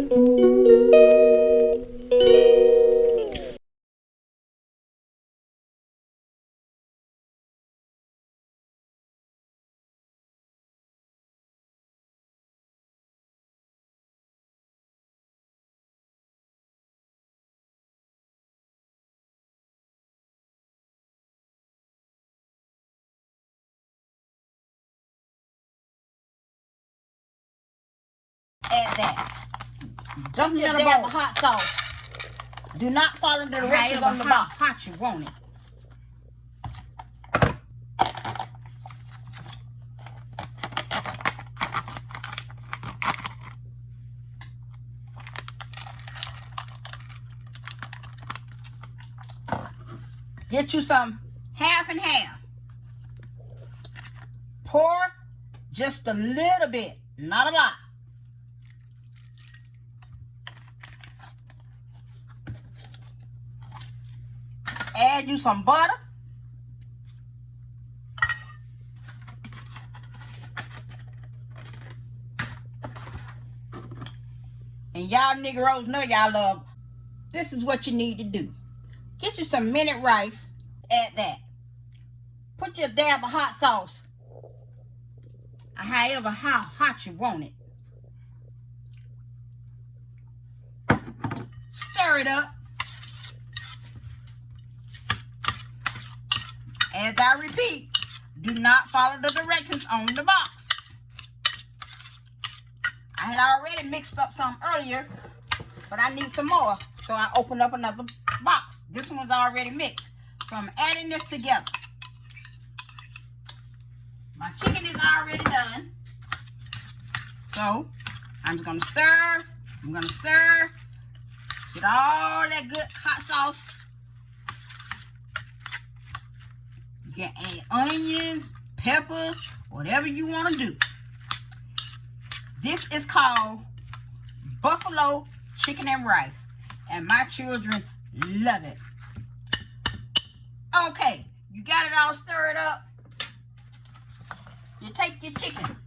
Add that. Dump your dab of hot sauce. Do not follow the directions on the box. Hot you want it. Get you some half and half. Pour just a little bit, not a lot. Add you some butter. And y'all niggeros know y'all love. This is what you need to do. Get you some minute rice. Add that. Put your dab of hot sauce. However how hot you want it. Stir it up. As I repeat, do not follow the directions on the box. I had already mixed up some earlier, but I need some more. So I opened up another box. This one's already mixed. So I'm adding this together. My chicken is already done. So I'm just gonna stir. I'm gonna stir. Get all that good hot sauce. You can add onions, peppers, whatever you want to do. This is called buffalo chicken and rice. And my children love it. Okay, you got it all stirred up. You take your chicken.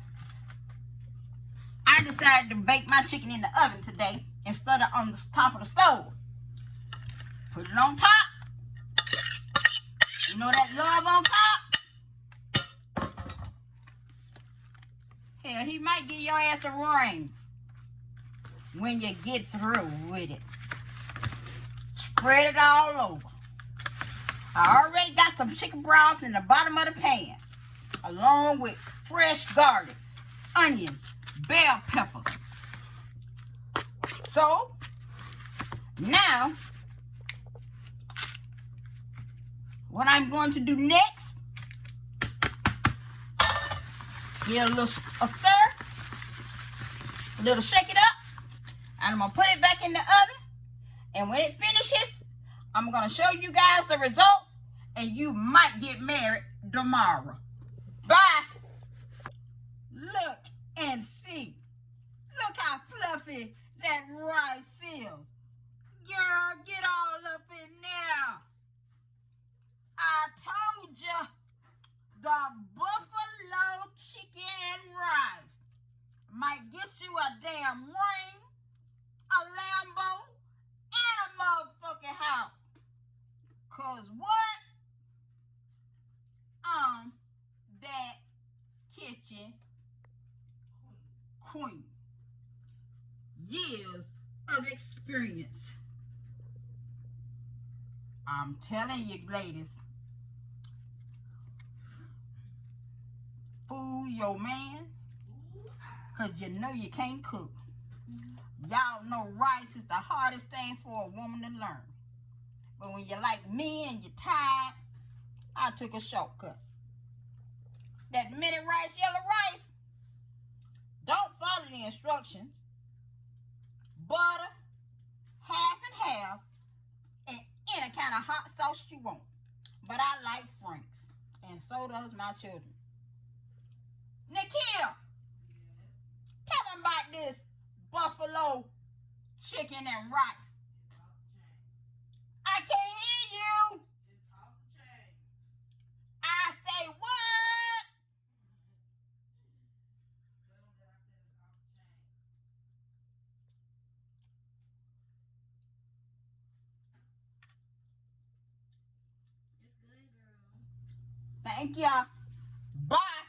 I decided to bake my chicken in the oven today instead of on the top of the stove. Put it on top. You know that love on top? Hell, he might give your ass a ring when you get through with it. Spread it all over. I already got some chicken broth in the bottom of the pan, along with fresh garlic, onions, bell peppers. So, now, what I'm going to do next, get a little stir, a little shake it up, and I'm going to put it back in the oven. And when it finishes, I'm going to show you guys the results, and you might get married tomorrow. Bye. Look and see. Look how fluffy that rice is. Girl, get all up in there. I told you, the buffalo chicken rice might get you a damn ring, a Lambo, and a motherfucking house. Cause what? That kitchen queen. Years of experience. I'm telling you, ladies, fool your man, cause you know you can't cook. Y'all know rice is the hardest thing for a woman to learn. But when you're like me and you're tired, I took a shortcut. That minute rice, yellow rice, don't follow the instructions. Butter, half and half, and any kind of hot sauce you want. But I like Frank's, and so does my children. Nikhil, tell them about this buffalo chicken and rice. I can't hear you. I say what? Thank y'all. Bye.